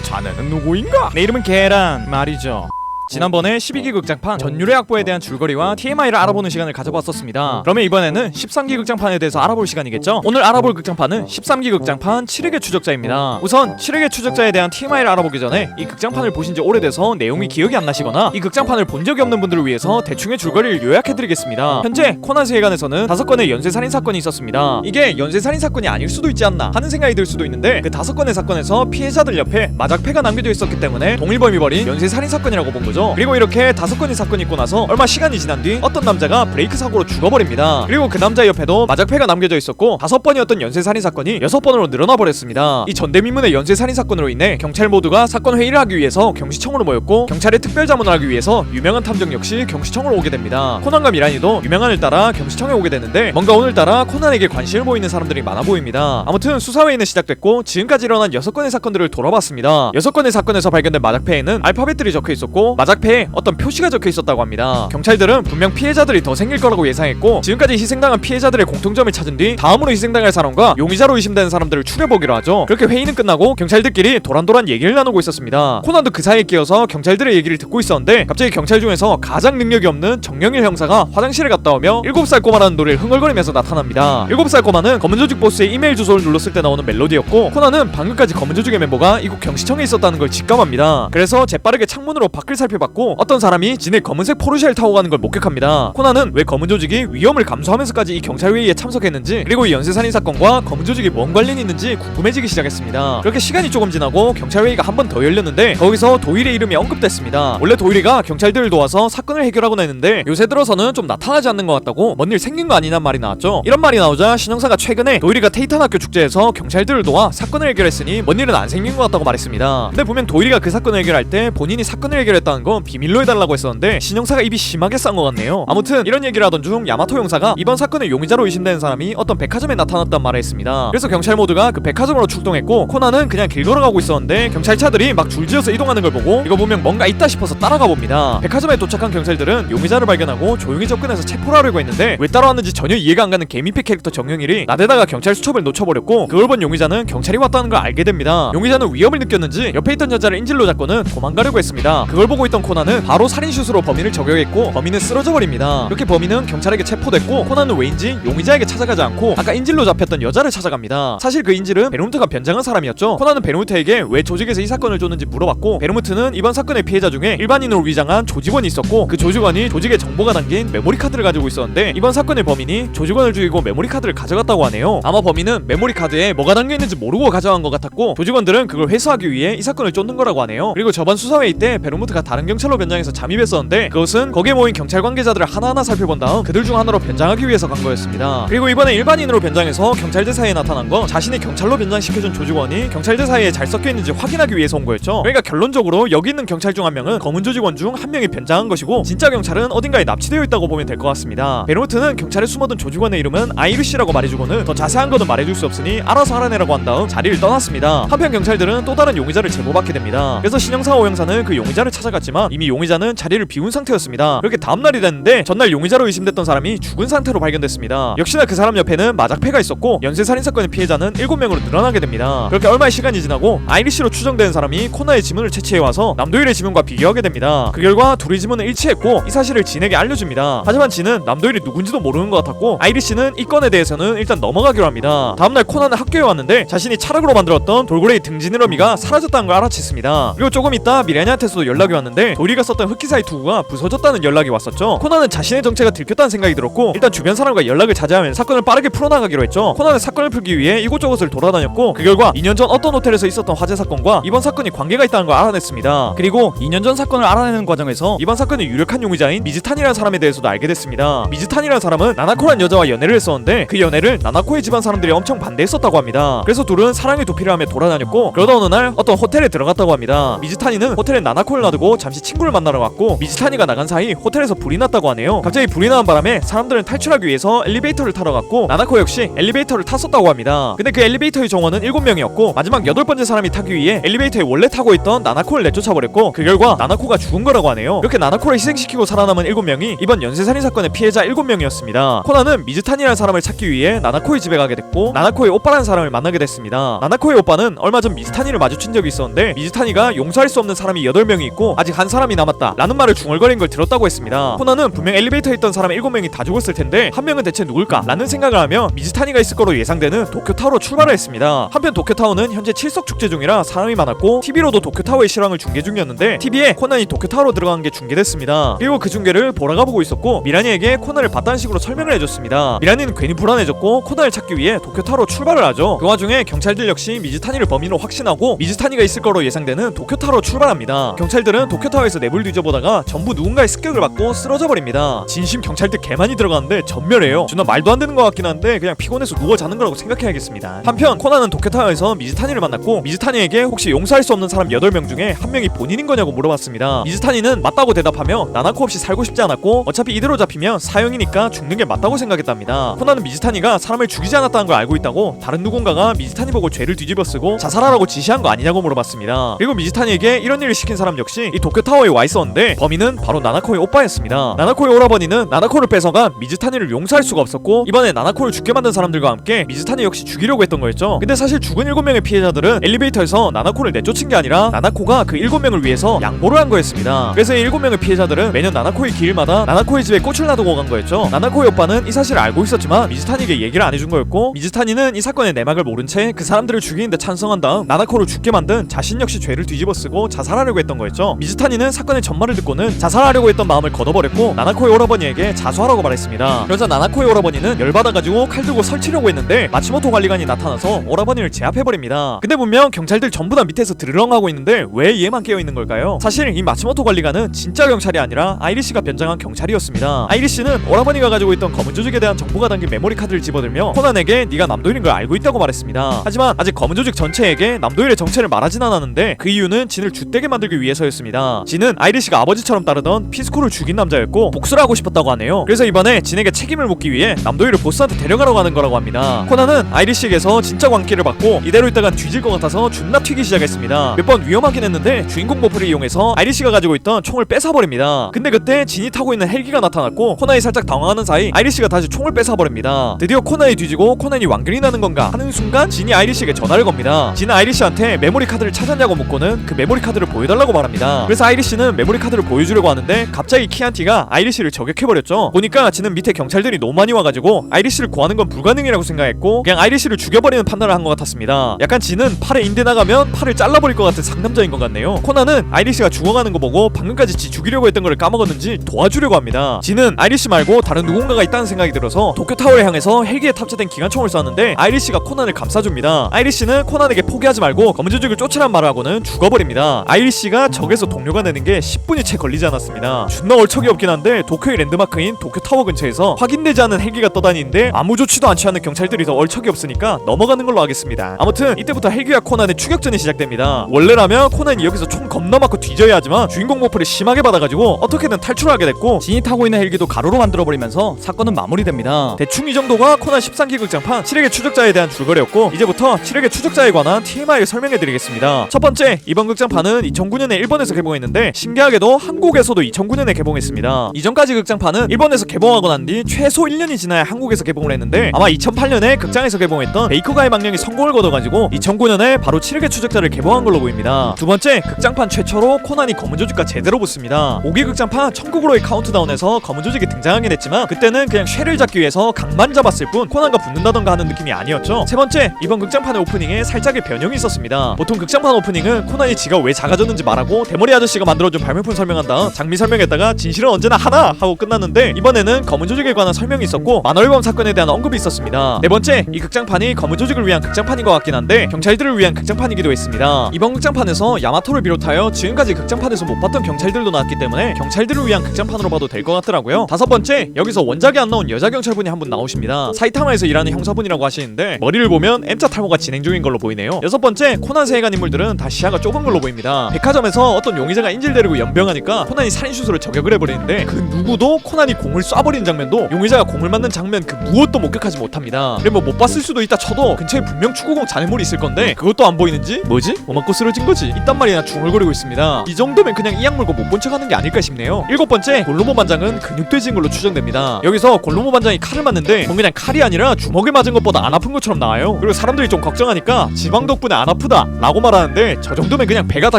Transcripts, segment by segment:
자네는 누구인가? 내 이름은 계란 말이죠. 지난번에 12기 극장판 전율의 악보에 대한 줄거리와 TMI를 알아보는 시간을 가져봤었습니다. 그러면 이번에는 13기 극장판에 대해서 알아볼 시간이겠죠? 오늘 알아볼 극장판은 13기 극장판 7획의 추적자입니다. 우선 7획의 추적자에 대한 TMI를 알아보기 전에 이 극장판을 보신지 오래돼서 내용이 기억이 안 나시거나 이 극장판을 본 적이 없는 분들을 위해서 대충의 줄거리를 요약해드리겠습니다. 현재 코난 세계관에서는 5건의 연쇄살인사건이 있었습니다. 이게 연쇄살인사건이 아닐 수도 있지 않나 하는 생각이 들 수도 있는데 그 5건의 사건에서 피해자들 옆에 마작패가 남겨져 있었기 때문에 동일범이 벌인 연쇄살인사건이라고 본 거죠. 그리고 이렇게 5건의 사건이 있고 나서 얼마 시간이 지난 뒤 어떤 남자가 브레이크 사고로 죽어버립니다. 그리고 그 남자 옆에도 마작패가 남겨져 있었고 5번이었던 연쇄살인 사건이 6번으로 늘어나 버렸습니다. 이 전대미문의 연쇄살인 사건으로 인해 경찰 모두가 사건 회의를 하기 위해서 경시청으로 모였고 경찰의 특별 자문을 하기 위해서 유명한 탐정 역시 경시청으로 오게 됩니다. 코난과 미란이도 유명한을 따라 경시청에 오게 되는데 뭔가 오늘따라 코난에게 관심을 보이는 사람들이 많아 보입니다. 아무튼 수사회의는 시작됐고 지금까지 일어난 6건의 사건들을 돌아봤습니다. 6건의 사건에서 발견된 마작패에는 알파벳들이 적혀 있었고 마작패에 어떤 표시가 적혀 있었다고 합니다. 경찰들은 분명 피해자들이 더 생길 거라고 예상했고 지금까지 희생당한 피해자들의 공통점을 찾은 뒤 다음으로 희생당할 사람과 용의자로 의심되는 사람들을 추려보기로 하죠. 그렇게 회의는 끝나고 경찰들끼리 도란도란 얘기를 나누고 있었습니다. 코난도 그 사이에 끼어서 경찰들의 얘기를 듣고 있었는데 갑자기 경찰 중에서 가장 능력이 없는 정영일 형사가 화장실에 갔다 오며 7살 꼬마라는 노래를 흥얼거리면서 나타납니다. 7살 꼬마는 검은조직 보스의 이메일 주소를 눌렀을 때 나오는 멜로디였고 코난은 방금까지 검은조직의 멤버가 이곳 경시청에 있었다는 걸 직감합니다. 그래서 재빠르게 창문으로 밖을 살펴봤고 어떤 사람이 진의 검은색 포르쉐를 타고 가는 걸 목격합니다. 코난은 왜 검은조직이 위험을 감수하면서까지 이 경찰회의에 참석했는지 그리고 이 연쇄살인 사건과 검은조직이 뭔 관련이 있는지 궁금해지기 시작했습니다. 그렇게 시간이 조금 지나고 경찰회의가 한 번 더 열렸는데 거기서 도일의 이름이 언급됐습니다. 원래 도일이가 경찰들을 도와서 사건을 해결하곤 했는데 요새 들어서는 좀 나타나지 않는 것 같다고 뭔 일 생긴 거 아니냐는 말이 나왔죠. 이런 말이 나오자 신형사가 최근에 도일이가 테이탄 학교 축제에서 경찰들을 도와 사건을 해결했으니 뭔 일은 안 생긴 것 같다고 말했습니다. 근데 분명 도일이가 그 사건을 해결할 때 본인이 사건을 해결했다는 건 비밀로 해달라고 했었는데 신형사가 입이 심하게 싼 것 같네요. 아무튼 이런 얘기를 하던 중 야마토 형사가 이번 사건의 용의자로 의심되는 사람이 어떤 백화점에 나타났단 말을 했습니다. 그래서 경찰 모두가 그 백화점으로 출동했고 코난은 그냥 길 걸어가고 있었는데 경찰차들이 막 줄지어서 이동하는 걸 보고 이거 보면 뭔가 있다 싶어서 따라가 봅니다. 백화점에 도착한 경찰들은 용의자를 발견하고 조용히 접근해서 체포를 하려고 했는데 왜 따라왔는지 전혀 이해가 안 가는 개미패 캐릭터 정영일이 나대다가 경찰 수첩을 놓쳐버렸고 그걸 본 용의자는 경찰이 왔다는 걸 알게 됩니다. 용의자는 위험을 느꼈는지 옆에 있던 여자를 인질로 잡고는 도망가려고 했습니다. 그걸 보고 있던 코난은 바로 살인슛으로 범인을 저격했고 범인은 쓰러져 버립니다. 이렇게 범인은 경찰에게 체포됐고 코난은 왜인지 용의자에게 찾아가지 않고 아까 인질로 잡혔던 여자를 찾아갑니다. 사실 그 인질은 베르무트가 변장한 사람이었죠. 코난은 베르무트에게 왜 조직에서 이 사건을 줬는지 물어봤고 베르무트는 이번 사건의 피해자 중에 일반인으로 위장한 조직원이 있었고 그 조직원이 조직의 정보가 담긴 메모리 카드를 가지고 있었는데 이번 사건의 범인이 조직원을 죽이고 메모리 카드를 가져갔다고 하네요. 아마 범인은 메모리 카드에 뭐가 담겨있는지 모르고 가져간 것 같았고 조직원들은 그걸 회수하기 위해 이 사건을 쫓는 거라고 하네요. 그리고 저번 수사회의 때 베르무트가 다른 경찰로 변장해서 잠입했었는데 그것은 거기에 모인 경찰 관계자들을 하나하나 살펴본 다음 그들 중 하나로 변장하기 위해서 간 거였습니다. 그리고 이번에 일반인으로 변장해서 경찰대 사이에 나타난 건 자신이 경찰로 변장시켜준 조직원이 경찰대 사이에 잘 섞여있는지 확인하기 위해서 온 거였죠. 그러니까 결론적으로 여기 있는 경찰 중 한 명은 검은 조직원 중 한 명이 변장한 것이고 진짜 경찰은 어딘가에 납치되어 있다고 보면 될 것 같습니다. 베르무트는 경찰에 숨어든 조직원의 이름은 아이르시라고 말해주고는 더 자세한 것은 말해줄 수 없으니 알아서 알아내라고 한 다음 자리를 떠났습니다. 한편 경찰들은 또 다른 용의자를 제보받게 됩니다. 그래서 신형사 오형사는 그 용의자를 찾아갔지만 이미 용의자는 자리를 비운 상태였습니다. 그렇게 다음날이 됐는데 전날 용의자로 의심됐던 사람이 죽은 상태로 발견됐습니다. 역시나 그 사람 옆에는 마작패가 있었고 연쇄살인사건의 피해자는 7명으로 늘어나게 됩니다. 그렇게 얼마의 시간이 지나고 아이리시로 추정되는 사람이 코나의 지문을 채취해와서 남도일의 지문과 비교하게 됩니다. 그 결과 둘의 지문은 일치했고 이 사실을 진에게 알려줍니다. 하지만 진은 남도일이 누군지도 모르는 것 같았고 아이리시는 이 건에 대해서는 일단 넘어가기로 합니다. 다음날 코나는 학교에 왔는데 자신이 차락으로 만들었던 돌고래의 등지느러미가 사라졌다는 걸 알아챘습니다. 그리고 조금 있다 미라니한테서도 연락이 왔는데 도리가 썼던 흑기사의 투구가 부서졌다는 연락이 왔었죠. 코나는 자신의 정체가 들켰다는 생각이 들었고 일단 주변 사람과 연락을 자제하면 사건을 빠르게 풀어나가기로 했죠. 코나는 사건을 풀기 위해 이곳저곳을 돌아다녔고 그 결과 2년 전 어떤 호텔에서 있었던 화재 사건과 이번 사건이 관계가 있다는 걸 알아냈습니다. 그리고 2년 전 사건을 알아내는 과정에서 이번 사건의 유력한 용의자인 미즈탄이라는 사람에 대해서도 알게 됐습니다. 미즈탄이라는 사람은 나나코라는 여자와 연애를 했었는데 그 연애를 나나코의 집안 사람들이 엄청 반대했었다고 합니다. 그래서 둘은 사랑의 도피를 하며 돌아다녔고 그러다 어느 날 어떤 호텔에 들어갔다고 합니다. 미즈탄이는 호텔에 나나코를 놔두고 잠시 잠시 친구를 만나러 갔고 미즈타니가 나간 사이 호텔에서 불이 났다고 하네요. 갑자기 불이 나는 바람에 사람들은 탈출하기 위해서 엘리베이터를 타러 갔고 나나코 역시 엘리베이터를 탔었다고 합니다. 근데 그 엘리베이터의 정원은 7명이었고 마지막 8번째 사람이 타기 위해 엘리베이터에 원래 타고 있던 나나코를 내쫓아버렸고 그 결과 나나코가 죽은 거라고 하네요. 이렇게 나나코를 희생시키고 살아남은 7명이 이번 연쇄살인 사건의 피해자 7명이었습니다. 코나는 미즈타니라는 사람을 찾기 위해 나나코의 집에 가게 됐고 나나코의 오빠라는 사람을 만나게 됐습니다. 나나코의 오빠는 얼마 전 미즈타니를 마주친 적이 있었는데 미즈타니가 용서할 수 없는 사람이 8명이 있고 아직 한 사람이 남았다 라는 말을 중얼거린 걸 들었다고 했습니다. 코나는 분명 엘리베이터에 있던 사람 7명이 다 죽었을 텐데 한 명은 대체 누굴까 라는 생각을 하며 미즈타니가 있을 거로 예상되는 도쿄타워로 출발을 했습니다. 한편 도쿄타워는 현재 칠석 축제 중이라 사람이 많았고 TV로도 도쿄타워의 실황을 중계 중이었는데 TV에 코난이 도쿄타워로 들어간 게 중계됐습니다. 그리고 그 중계를 보라가 보고 있었고 미라니에게 코난을 봤다는 식으로 설명을 해줬습니다. 미라니는 괜히 불안해졌고 코난을 찾기 위해 도쿄타워로 출발을 하죠. 그 와중에 경찰들 역시 미즈타니를 범인으로 확신하고 미즈타니가 있을 거로 예상되는 도쿄타워로 출발합니다. 경찰들은 도쿄타워에서 내부를 뒤져보다가 전부 누군가의 습격을 받고 쓰러져 버립니다. 진심 경찰들 개 많이 들어가는데 전멸해요. 존나 말도 안 되는 것 같긴 한데 그냥 피곤해서 누워 자는 거라고 생각해야겠습니다. 한편 코난은 도쿄타워에서 미즈타니를 만났고 미즈타니에게 혹시 용서할 수 없는 사람 8명 중에 한 명이 본인인 거냐고 물어봤습니다. 미즈타니는 맞다고 대답하며 나나코 없이 살고 싶지 않았고 어차피 이대로 잡히면 사형이니까 죽는 게 맞다고 생각했답니다. 코난은 미즈타니가 사람을 죽이지 않았다는 걸 알고 있다고 다른 누군가가 미즈타니 보고 죄를 뒤집어쓰고 자살하라고 지시한 거 아니냐고 물어봤습니다. 그리고 미즈타니에게 이런 일을 시킨 사람 역시 이 도쿄타워에 와 있었는데 범인은 바로 나나코의 오빠였습니다. 나나코의 오라버니는 나나코를 뺏어간 미즈타니를 용서할 수가 없었고 이번에 나나코를 죽게 만든 사람들과 함께 미즈타니 역시 죽이려고 했던 거였죠. 근데 사실 죽은 7명의 피해자들은 엘리베이터에서 나나코를 내쫓은 게 아니라 나나코가 그 7명을 위해서 양보를 한 거였습니다. 그래서 이 7명의 피해자들은 매년 나나코의 기일마다 나나코의 집에 꽃을 놔두고 간 거였죠. 나나코의 오빠는 이 사실을 알고 있었지만 미즈타니에게 얘기를 안 해준 거였고 미즈타니는 이 사건의 내막을 모른 채 그 사람들을 죽이는데 찬성한 다음 나나코를 죽게 만든 자신 역시 죄를 뒤집어쓰고 자살하려고 했던 거였죠. 미즈타니는 사건의 전말을 듣고는 자살하려고 했던 마음을 걷어버렸고 나나코의 오라버니에게 자수하라고 말했습니다. 그러자 나나코의 오라버니는 열받아가지고 칼 들고 설치려고 했는데 마츠모토 관리관이 나타나서 오라버니를 제압해버립니다. 근데 분명 경찰들 전부 다 밑에서 드르렁하고 있는데 왜 얘만 깨어있는 걸까요? 사실 이 마츠모토 관리관은 진짜 경찰이 아니라 아이리씨가 변장한 경찰이었습니다. 아이리씨는 오라버니가 가지고 있던 검은 조직에 대한 정보가 담긴 메모리 카드를 집어들며 코난에게 네가 남도일인 걸 알고 있다고 말했습니다. 하지만 아직 검은 조직 전체에게 남도일의 정체를 말하진 않았는데 그 이유는 진을 쥐떼게 만들기 위해서였습니다. 진은 아이리씨가 아버지처럼 따르던 피스코를 죽인 남자였고 복수를 하고 싶었다고 하네요. 그래서 이번에 진에게 책임을 묻기 위해 남도일을 보스한테 데려가러 가는 거라고 합니다. 코난은 아이리씨에게서 진짜 광기를 받고 이대로 있다간 뒤질 것 같아서 존나 튀기 시작했습니다. 몇 번 위험하긴 했는데 주인공 버프를 이용해서 아이리씨가 가지고 있던 총을 뺏어버립니다. 근데 그때 진이 타고 있는 헬기가 나타났고 코난이 살짝 당황하는 사이 아이리씨가 다시 총을 뺏어버립니다. 드디어 코난이 뒤지고 코난이 완결이 나는 건가 하는 순간 진이 아이리씨에게 전화를 겁니다. 진은 아이리씨한테 메모리 카드를 찾았냐고 묻고는 그 메모리 카드를 보여달라고 말합니다. 그래서 아이리씨는 메모리 카드를 보여주려고 하는데 갑자기 키안티가 아이리씨를 저격해버렸죠. 보니까 진은 밑에 경찰들이 너무 많이 와가지고 아이리씨를 구하는 건 불가능이라고 생각했고 그냥 아이리씨를 죽여버리는 판단을 한 것 같았습니다. 약간 진은 팔에 인대 나가면 팔을 잘라버릴 것 같은 상남자인 것 같네요. 코난은 아이리씨가 죽어가는 거 보고 방금까지 지 죽이려고 했던 걸 까먹었는지 도와주려고 합니다. 진은 아이리씨 말고 다른 누군가가 있다는 생각이 들어서 도쿄타워를 향해서 헬기에 탑재된 기관총을 쐈는데 아이리씨가 코난을 감싸줍니다. 아이리씨는 코난에게 포기하지 말고 검은 조직을 쫓으란 말을 하고는 죽어버립니다. 아이리씨가 적에서 동료가 되는 게 10분이 채 걸리지 않았습니다. 존나 얼척이 없긴 한데 도쿄의 랜드마크인 도쿄타워 근처에서 확인되지 않은 헬기가 떠다니는데 아무 조치도 않지 않는 경찰들이 더 얼척이 없으니까 넘어가는 걸로 하겠습니다. 아무튼 이때부터 헬기와 코난의 추격전이 시작됩니다. 원래라면 코난이 여기서 총 겁나 맞고 뒤져야 하지만 주인공 버프를 심하게 받아가지고 어떻게든 탈출하게 됐고 진이 타고 있는 헬기도 가로로 만들어버리면서 사건은 마무리됩니다. 대충 이 정도가 코난 13기 극장판 7회의 추적자에 대한 줄거리였고 이제부터 7회의 추적자에 관한 TMI를 설명해드리겠습니다. 첫 번째, 이번 극장판은 2009년에 일본에서 개봉했는데 신기하게도 한국에서도 2009년에 개봉했습니다. 이전까지 극장판은 일본에서 개봉하고 난 뒤 최소 1년이 지나야 한국에서 개봉을 했는데 아마 2008년에 극장에서 개봉했던 베이커가의 망령이 성공을 거둬가지고 2009년에 바로 7회 추적자를 개봉한 걸로 보입니다. 두 번째, 극장판 최초로 코난이 검은 조직과 제대로 붙습니다. 5기 극장판 천국으로의 카운트다운에서 검은 조직이 등장하긴 했지만 그때는 그냥 쉐를 잡기 위해서 각만 잡았을 뿐 코난과 붙는다던가 하는 느낌이 아니었죠. 세 번째, 이번 극장판의 오프닝에 살짝의 변형이 있었습니다. 보통 극장판 오프닝은 코난이 지가 왜 작아졌는지 말하고 대머리 아저씨가 만들어준 발명품 설명한 다음 장미 설명했다가 진실은 언제나 하나 하고 끝났는데 이번에는 검은 조직에 관한 설명이 있었고 만월범 사건에 대한 언급이 있었습니다. 네 번째, 이 극장판이 검은 조직을 위한 극장판인 것 같긴 한데 경찰들을 위한 극장판이기도 했습니다. 이번 극장판에서 야마토를 비롯하여 지금까지 극장판에서 못 봤던 경찰들도 나왔기 때문에 경찰들을 위한 극장판으로 봐도 될 것 같더라고요. 다섯 번째, 여기서 원작에 안 나온 여자 경찰분이 한 분 나오십니다. 사이타마에서 일하는 형사분이라고 하시는데 머리를 보면 M자 탈모가 진행 중인 걸로 보이네요. 여섯 번째, 코난 세계관 인물들은 다 시야가 좁은 걸로 보입니다. 백화점에서 어떤 용의자를 용의자가 인질 데리고 연병하니까 코난이 살인슛으로 저격을 해버리는데 그 누구도 코난이 공을 쏴버리는 장면도 용의자가 공을 맞는 장면 그 무엇도 목격하지 못합니다. 그래 뭐 못 봤을 수도 있다 쳐도 근처에 분명 축구공 잔해물이 있을 건데 그것도 안 보이는지 뭐지? 뭐 맞고 쓰러진 거지? 이딴 말이나 중얼거리고 있습니다. 이 정도면 그냥 이악 물고 못 본 척하는 게 아닐까 싶네요. 7번째, 골로모 반장은 근육돼지인 걸로 추정됩니다. 여기서 골로모 반장이 칼을 맞는데 그건 그냥 칼이 아니라 주먹에 맞은 것보다 안 아픈 것처럼 나와요. 그리고 사람들이 좀 걱정하니까 지방 덕분에 안 아프다 라고 말하는데 저 정도면 그냥 배가 다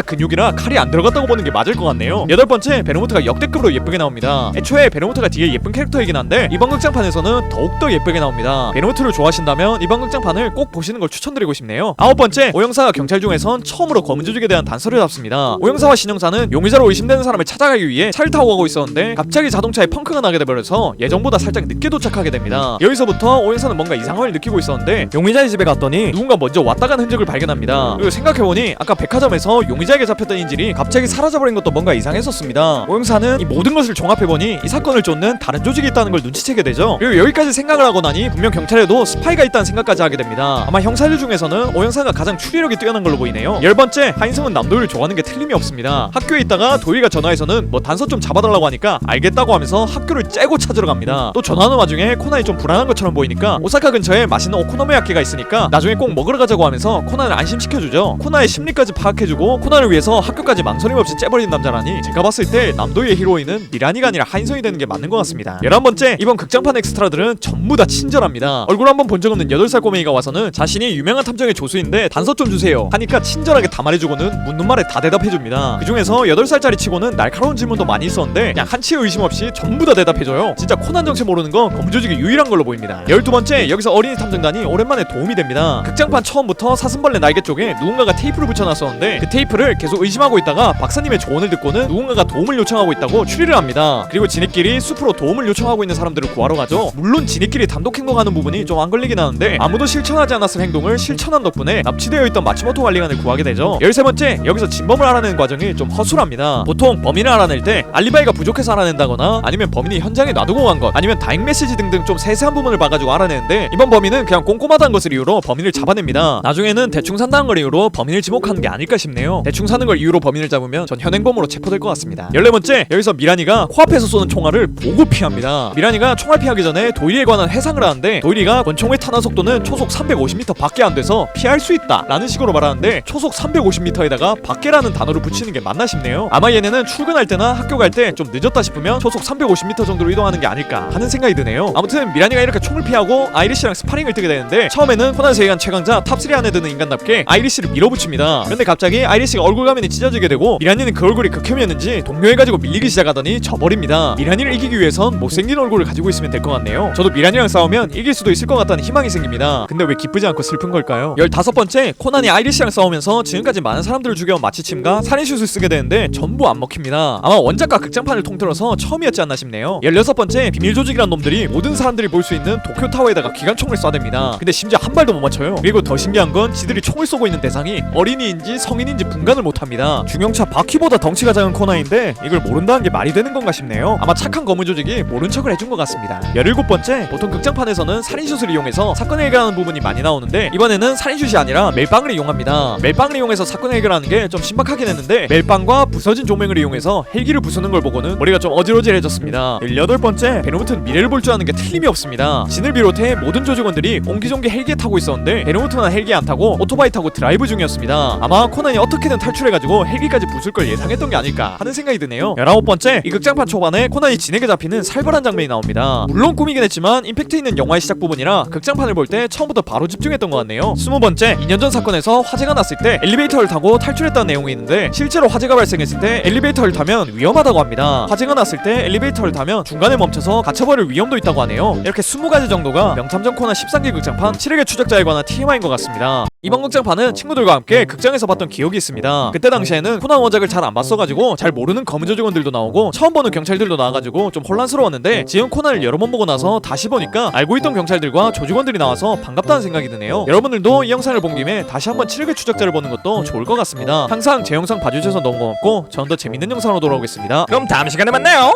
근육이라 칼이 안 들어갔다고 보는 게 맞을 것 같네요. 8번째, 베르모트가 역대급으로 예쁘게 나옵니다. 애초에 베르모트가 되게 예쁜 캐릭터이긴 한데 이번 극장판에서는 더욱더 예쁘게 나옵니다. 베르모트를 좋아하신다면 이번 극장판을 꼭 보시는 걸 추천드리고 싶네요. 9번째, 오영사가 경찰 중에선 처음으로 검은 조직에 대한 단서를 잡습니다. 오영사와 신영사는 용의자로 의심되는 사람을 찾아가기 위해 차를 타고 가고 있었는데 갑자기 자동차에 펑크가 나게 돼버려서 예정보다 살짝 늦게 도착하게 됩니다. 여기서부터 오영사는 뭔가 이상함을 느끼고 있었는데 용의자의 집에 갔더니 누군가 먼저 왔다 간 흔적을 발견합니다. 그리고 생각해보니 아까 백화점에서 용의자에게 잡혔던 인질이 갑자기 사라져버린 것도 뭔가 이상했었습니다. 오영사는 이 모든 것을 종합해보니 이 사건을 쫓는 다른 조직이 있다는 걸 눈치채게 되죠. 그리고 여기까지 생각을 하고 나니 분명 경찰에도 스파이가 있다는 생각까지 하게 됩니다. 아마 형사들 중에서는 오영사가 가장 추리력이 뛰어난 걸로 보이네요. 10번째, 하인성은 남도일을 좋아하는 게 틀림이 없습니다. 학교에 있다가 도일이가 전화해서는 뭐 단서 좀 잡아달라고 하니까 알겠다고 하면서 학교를 째고 찾으러 갑니다. 또 전화하는 와중에 코난이 좀 불안한 것처럼 보이니까 오사카 근처에 맛있는 오코노미야끼가 있으니까 나중에 꼭 먹으러 가자고 하면서 코난을 안심시켜주죠. 코난의 심리까지 파악해주고 코난을 위해서 학교까지 망설임 없이 째버리는 남자라니 제가 봤을 때 남도일의 히로인은 미란이가 아니라 하인성이 되는 게 맞는 것 같습니다. 11번째, 이번 극장판 엑스트라들은 전부 다 친절합니다. 얼굴 한번 본 적 없는 8살 꼬맹이가 와서는 자신이 유명한 탐정의 조수인데 단서 좀 주세요 하니까 친절하게 다 말해주고는 묻는 말에 다 대답해줍니다. 그 중에서 8살짜리 치고는 날카로운 질문도 많이 있었는데 그냥 한치의 의심 없이 전부 다 대답해줘요. 진짜 코난 정체 모르는 건 검조직의 유일한 걸로 보입니다. 12번째, 여기서 어린이 탐정단이 오랜만에 도움이 됩니다. 극장판 처음부터 사슴벌레 날개 쪽에 누군가가 테이프를 붙여놨었는데 그 테이프를 계속 의심하고 있다가 박사님의 조언을 듣고는 누군가가 도움을 요청하고 있다고 추리를 합니다. 그리고 지네끼리 숲으로 도움을 요청하고 있는 사람들을 구하러 가죠. 물론 지네끼리 단독 행동하는 부분이 좀 안 걸리긴 하는데 아무도 실천하지 않았을 행동을 실천한 덕분에 납치되어 있던 마츠모토 관리관을 구하게 되죠. 13번째, 여기서 진범을 알아내는 과정이 좀 허술합니다. 보통 범인을 알아낼 때 알리바이가 부족해서 알아낸다거나 아니면 범인이 현장에 놔두고 간 것 아니면 다행 메시지 등등 좀 세세한 부분을 봐가지고 알아내는데 이번 범인은 그냥 꼼꼼하다는 것을 이유로 범인을 잡아냅니다. 나중에는 대충 산다는 걸 이유로 범인을 지목하는 게 아닐까 싶네요. 대충 사는 걸 이유로 범인을 잡으면 전 현행범으로 체포될 것 같습니다. 14번째, 여기서 미란이가 코앞에서 쏘는 총알을 보고 피합니다. 미란이가 총알 피하기 전에 도일이에 관한 해상을 하는데 도일이가 권총의 탄화 속도는 초속 350m 밖에 안 돼서 피할 수 있다 라는 식으로 말하는데 초속 350m에다가 밖에라는 단어를 붙이는 게 맞나 싶네요. 아마 얘네는 출근할 때나 학교 갈 때 좀 늦었다 싶으면 초속 350m 정도로 이동하는 게 아닐까 하는 생각이 드네요. 아무튼 미란이가 이렇게 총을 피하고 아이리시랑 스파링을 뜨게 되는데 처음에는 코난 세계관 최강자 탑3 안에 드는 인간답게 아이리시를 밀어붙입니다. 그런데 갑자기 아이리시가 얼굴 가면이 찢어지게 되고 미란이는 그 얼굴이 극혐이었는지 동료해가지고 밀리기 시작하더니 져버립니다. 미란이를 이기기 위해선 못생긴 얼굴을 가지고 있으면 될 것 같네요. 저도 미란이랑 싸우면 이길 수도 있을 것 같다는 희망이 생깁니다. 근데 왜 기쁘지 않고 슬픈 걸까요? 15번째, 코난이 아이리시랑 싸우면서 지금까지 많은 사람들을 죽여온 마치침과 살인슛을 쓰게 되는데 전부 안 먹힙니다. 아마 원작과 극장판을 통틀어서 처음이었지 않나 싶네요. 16번째, 비밀조직이란 놈들이 모든 사람들이 볼 수 있는 도쿄타워에다가 기관총을 쏴댑니다. 근데 심지어 한 발도 못 맞춰요. 그리고 더 신기한 건 지들이 총을 쏘고 있는 대상이 어린이인지 성인인지 분간을 못합니다. 중형차 바퀴보다 덩치가 작은 코난인데 이걸 모른다는 게 말이 되는 건가 싶네요. 아마 착한 거무조직이 모른 척을 해준 것 같습니다. 17번째, 보통 극장판에서는 살인슛을 이용해서 사건을 해결하는 부분이 많이 나오는데 이번에는 살인슛이 아니라 멜빵을 이용합니다. 멜빵을 이용해서 사건을 해결하는 게 좀 신박하긴 했는데 멜빵과 부서진 조명을 이용해서 헬기를 부수는 걸 보고는 머리가 좀 어질어질해졌습니다. 18번째, 베르모트는 미래를 볼 줄 아는 게 틀림이 없습니다. 진을 비롯해 모든 조직원들이 옹기종기 헬기에 타고 있었는데 베르모트는 헬기에 안 타고 오토바이 타고 드라이브 중이었습니다. 아마 코난이 어떻게든 탈출해가지고 헬기까지 부술 걸 예상했던 게 아닐까 하는 생각이 드네요. 19번째, 이 극장판 초반에 코난이 진에게 잡히는 살벌한 장면이 나옵니다. 물론 꾸미긴 했지만 임팩트 있는 영화의 시작 부분이라 극장판을 볼 때 처음부터 바로 집중했던 것 같네요. 20번째, 2년 전 사건에서 화재가 났을 때 엘리베이터를 타고 탈출했다는 내용이 있는데 실제로 화재가 발생했을 때 엘리베이터를 타면 위험하다고 합니다. 화재가 났을 때 엘리베이터를 타면 중간에 멈춰서 갇혀버릴 위험도 있다고 하네요. 이렇게 20가지 정도가 명탐정 코난 13기 극장판 7회의 추적자에 관한 TMI인 것 같습니다. 이번 극장판은 친구들과 함께 극장에서 봤던 기억이 있습니다. 그때 당시에는 코난 원작을 잘 안 봤어가지고 잘 모르는 검은 조직원들도 나오고 처음 보는 경찰들도 나와가지고 좀 혼란스러웠는데 지금 코난을 여러 번 보고 나서 다시 보니까 알고 있던 경찰들과 조직원들이 나와서 반갑다는 생각이 드네요. 여러분들도 이 영상을 본 김에 다시 한번 7회의 추적자를 보는 것도 좋을 것 같습니다. 항상 제 영상 봐주셔서 너무 고맙고 저는 더 재밌는 영상으로 돌아오겠습니다. 그럼 다음 시간에 만나요.